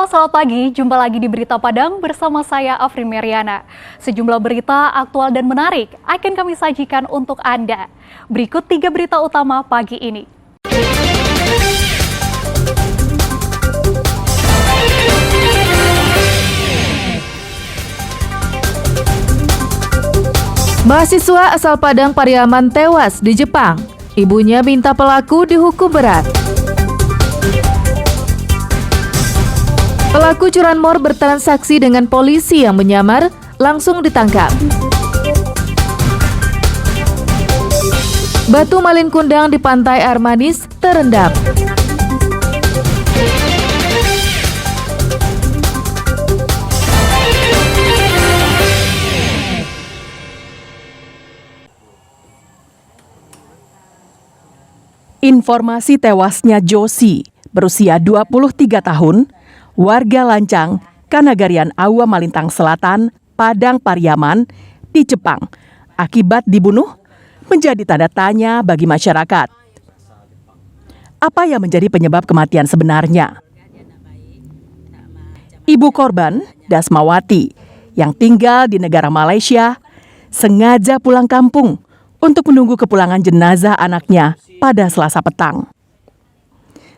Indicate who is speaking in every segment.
Speaker 1: Halo, selamat pagi. Jumpa lagi di Berita Padang bersama saya Afri Meriana. Sejumlah berita aktual dan menarik akan kami sajikan untuk Anda. Berikut 3 berita utama pagi ini.
Speaker 2: Mahasiswa asal Padang Pariaman tewas di Jepang. Ibunya minta pelaku dihukum berat. Pelaku curanmor bertransaksi dengan polisi yang menyamar langsung ditangkap. Batu malin kundang di pantai air manis terendam.
Speaker 3: Informasi tewasnya Josi, berusia 23 tahun, warga Lancang, Kanagarian Awa Malintang Selatan, Padang Pariaman, di Jepang, akibat dibunuh, menjadi tanda tanya bagi masyarakat. Apa yang menjadi penyebab kematian sebenarnya? Ibu korban, Dasmawati, yang tinggal di negara Malaysia, sengaja pulang kampung untuk menunggu kepulangan jenazah anaknya pada Selasa petang.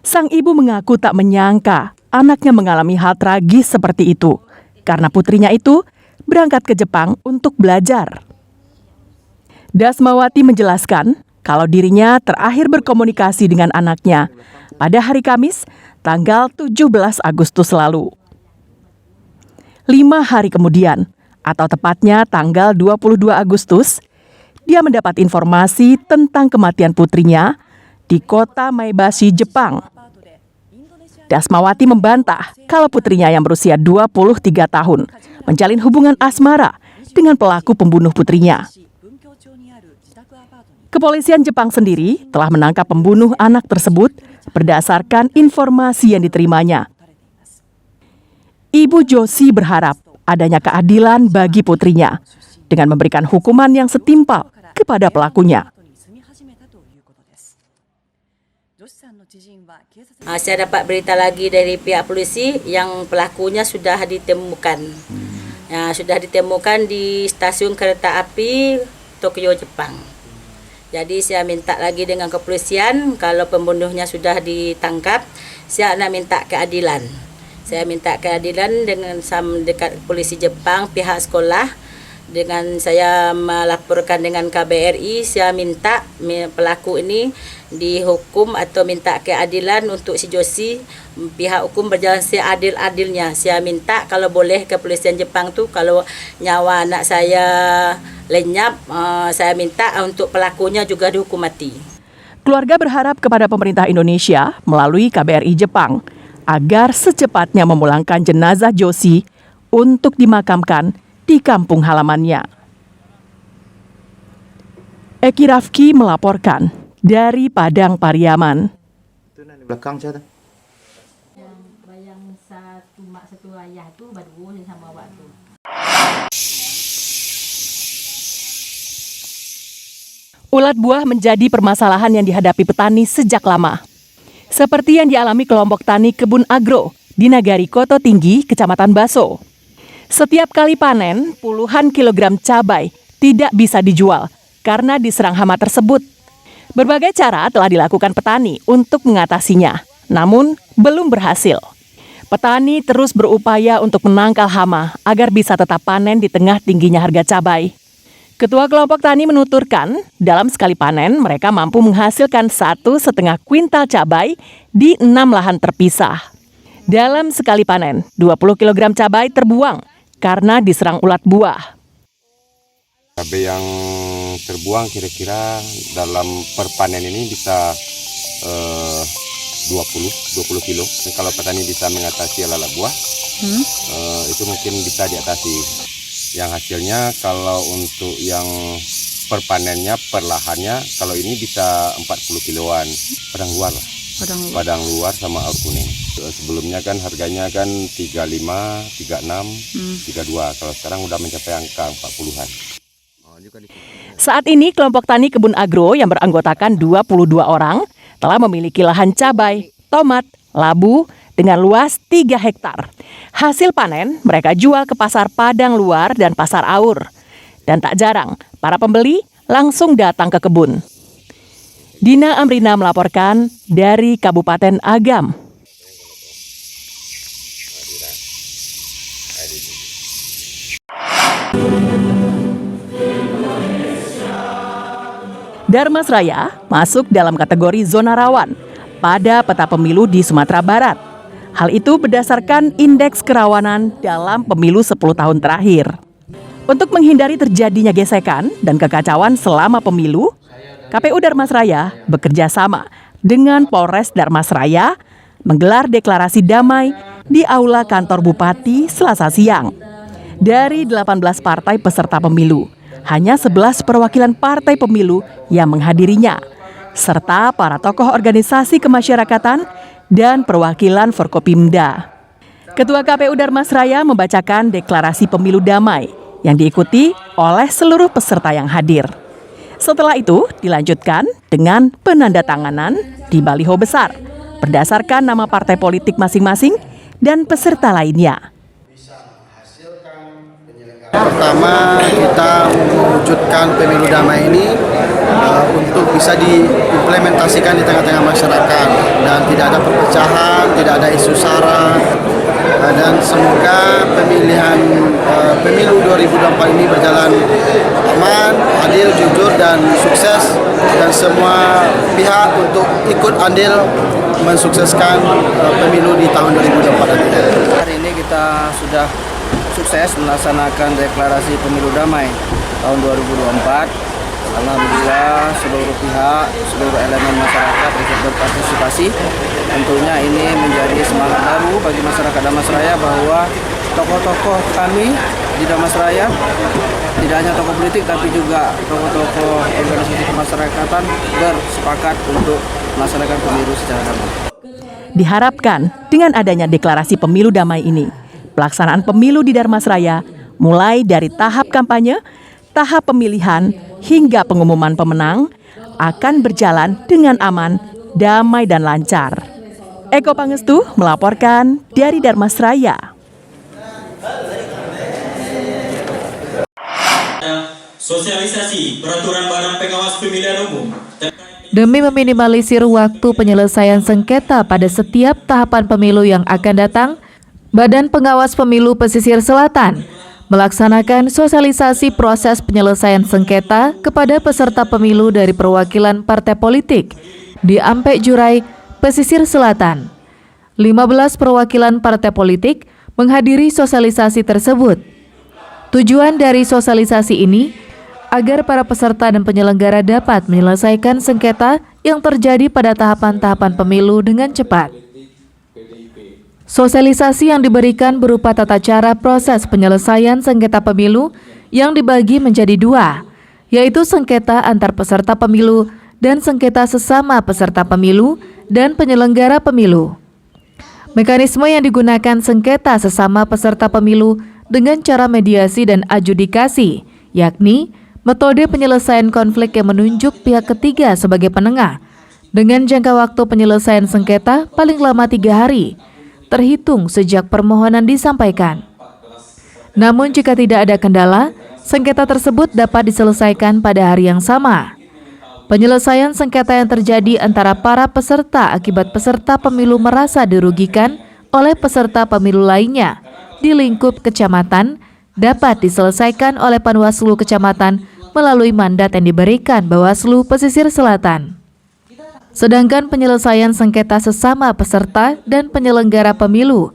Speaker 3: Sang ibu mengaku tak menyangka anaknya mengalami hal tragis seperti itu, karena putrinya itu berangkat ke Jepang untuk belajar. Dasmawati menjelaskan kalau dirinya terakhir berkomunikasi dengan anaknya pada hari Kamis, tanggal 17 Agustus lalu. 5 hari kemudian, atau tepatnya tanggal 22 Agustus, dia mendapat informasi tentang kematian putrinya di kota Maebashi, Jepang. Dasmawati membantah kalau putrinya yang berusia 23 tahun menjalin hubungan asmara dengan pelaku pembunuh putrinya. Kepolisian Jepang sendiri telah menangkap pembunuh anak tersebut berdasarkan informasi yang diterimanya. Ibu Josi berharap adanya keadilan bagi putrinya dengan memberikan hukuman yang setimpal kepada pelakunya.
Speaker 4: Saya dapat berita lagi dari pihak polisi yang pelakunya sudah ditemukan. Ya, sudah ditemukan di stasiun kereta api Tokyo, Jepang. Jadi saya minta lagi dengan kepolisian, kalau pembunuhnya sudah ditangkap, saya nak minta keadilan. Saya minta keadilan dengan dekat polisi Jepang, pihak sekolah. Dengan saya melaporkan dengan KBRI, saya minta pelaku ini dihukum atau minta keadilan untuk si Josi. Pihak hukum berjalan seadil-adilnya. Saya minta kalau boleh kepolisian Jepang tu, kalau nyawa anak saya lenyap, saya minta untuk pelakunya juga dihukum mati.
Speaker 3: Keluarga berharap kepada pemerintah Indonesia melalui KBRI Jepang agar secepatnya memulangkan jenazah Josi untuk dimakamkan di kampung halamannya. Eki Rafki melaporkan dari Padang Pariaman.
Speaker 5: Itu di belakang saya.
Speaker 6: Bayang satu mak satu ayah tu berdua sama waktu.
Speaker 3: Ulat buah menjadi permasalahan yang dihadapi petani sejak lama. Seperti yang dialami kelompok tani Kebun Agro di Nagari Koto Tinggi, Kecamatan Baso. Setiap kali panen, puluhan kilogram cabai tidak bisa dijual karena diserang hama tersebut. Berbagai cara telah dilakukan petani untuk mengatasinya, namun belum berhasil. Petani terus berupaya untuk menangkal hama agar bisa tetap panen di tengah tingginya harga cabai. Ketua kelompok tani menuturkan, dalam sekali panen mereka mampu menghasilkan 1,5 kuintal cabai di 6 lahan terpisah. Dalam sekali panen, 20 kg cabai terbuang karena diserang ulat buah.
Speaker 5: Cabai yang terbuang kira-kira dalam per panen ini bisa 20 kilo. Dan kalau petani bisa mengatasi lalat buah, itu mungkin bisa diatasi. Yang hasilnya kalau untuk yang per panennya, per lahannya, kalau ini bisa 40 kiloan. Padang luar lah. Padang luar sama aur kuning. Sebelumnya kan harganya kan 35, 36, 32. Kalau sekarang udah mencapai angka 40-an.
Speaker 3: Saat ini kelompok tani Kebun Agro yang beranggotakan 22 orang telah memiliki lahan cabai, tomat, labu, dengan luas 3 hektar. Hasil panen mereka jual ke pasar Padang Luar dan pasar Aur. Dan tak jarang, para pembeli langsung datang ke kebun. Dina Amrina melaporkan dari Kabupaten Agam. Dharmasraya masuk dalam kategori zona rawan pada peta pemilu di Sumatera Barat. Hal itu berdasarkan indeks kerawanan dalam pemilu 10 tahun terakhir. Untuk menghindari terjadinya gesekan dan kekacauan selama pemilu, KPU Dharmasraya bekerja sama dengan Polres Dharmasraya menggelar deklarasi damai di Aula Kantor Bupati Selasa siang. Dari 18 partai peserta pemilu, hanya 11 perwakilan partai pemilu yang menghadirinya, serta para tokoh organisasi kemasyarakatan dan perwakilan Forkopimda. Ketua KPU Dharmasraya membacakan deklarasi pemilu damai yang diikuti oleh seluruh peserta yang hadir. Setelah itu dilanjutkan dengan penandatanganan di baliho besar berdasarkan nama partai politik masing-masing dan peserta lainnya.
Speaker 7: Pertama, kita mewujudkan pemilu damai ini untuk bisa diimplementasikan di tengah-tengah masyarakat dan tidak ada perpecahan, tidak ada isu sara, dan semoga pemilu 2024 ini berjalan aman, adil, jujur, dan sukses, dan semua pihak untuk ikut andil mensukseskan pemilu di tahun 2024 nanti. Hari ini kita sudah sukses melaksanakan deklarasi pemilu damai tahun 2024. Alhamdulillah seluruh pihak, seluruh elemen masyarakat ikut berpartisipasi. Tentunya ini menjadi semangat baru bagi masyarakat Dharmasraya bahwa tokoh-tokoh kami di Dharmasraya tidak hanya tokoh politik tapi juga tokoh-tokoh organisasi kemasyarakatan bersepakat untuk melaksanakan pemilu secara damai.
Speaker 3: Diharapkan dengan adanya deklarasi pemilu damai ini, pelaksanaan pemilu di Dharmasraya mulai dari tahap kampanye, tahap pemilihan, hingga pengumuman pemenang akan berjalan dengan aman, damai, dan lancar. Eko Pangestu melaporkan dari Dharmasraya.
Speaker 8: Sosialisasi peraturan Badan Pengawas Pemilihan Umum.
Speaker 2: Demi meminimalisir waktu penyelesaian sengketa pada setiap tahapan pemilu yang akan datang, Badan Pengawas Pemilu Pesisir Selatan melaksanakan sosialisasi proses penyelesaian sengketa kepada peserta pemilu dari perwakilan partai politik di Ampek Jurai, Pesisir Selatan. 15 perwakilan partai politik menghadiri sosialisasi tersebut. Tujuan dari sosialisasi ini agar para peserta dan penyelenggara dapat menyelesaikan sengketa yang terjadi pada tahapan-tahapan pemilu dengan cepat. Sosialisasi yang diberikan berupa tata cara proses penyelesaian sengketa pemilu yang dibagi menjadi dua, yaitu sengketa antar peserta pemilu dan sengketa sesama peserta pemilu dan penyelenggara pemilu. Mekanisme yang digunakan sengketa sesama peserta pemilu dengan cara mediasi dan adjudikasi, yakni metode penyelesaian konflik yang menunjuk pihak ketiga sebagai penengah, dengan jangka waktu penyelesaian sengketa paling lama 3 hari, terhitung sejak permohonan disampaikan. Namun jika tidak ada kendala, sengketa tersebut dapat diselesaikan pada hari yang sama. Penyelesaian sengketa yang terjadi antara para peserta akibat peserta pemilu merasa dirugikan oleh peserta pemilu lainnya di lingkup kecamatan dapat diselesaikan oleh Panwaslu Kecamatan melalui mandat yang diberikan Bawaslu Pesisir Selatan. Sedangkan penyelesaian sengketa sesama peserta dan penyelenggara pemilu,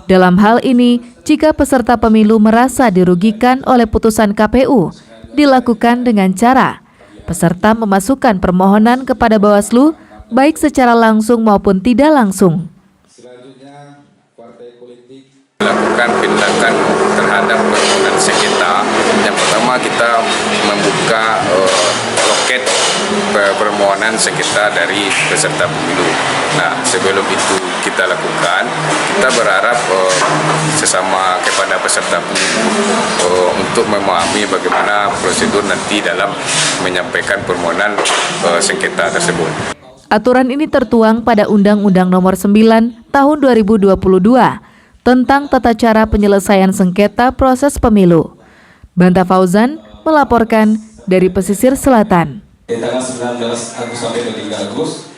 Speaker 2: dalam hal ini jika peserta pemilu merasa dirugikan oleh putusan KPU, dilakukan dengan cara peserta memasukkan permohonan kepada Bawaslu baik secara langsung maupun tidak langsung.
Speaker 9: Melakukan tindakan terhadap permohonan sengketa. Yang pertama kita membuka loket permohonan sengketa dari peserta pemilu. Nah, sebelum itu kita lakukan, kita berharap sesama kepada peserta pemilu untuk memahami bagaimana prosedur nanti dalam menyampaikan permohonan sengketa tersebut.
Speaker 2: Aturan ini tertuang pada Undang-Undang Nomor 9 Tahun 2022 tentang tata cara penyelesaian sengketa proses pemilu. Banta Fauzan melaporkan dari pesisir selatan.
Speaker 8: Di tanggal 19 Agustus sampai 23 Agustus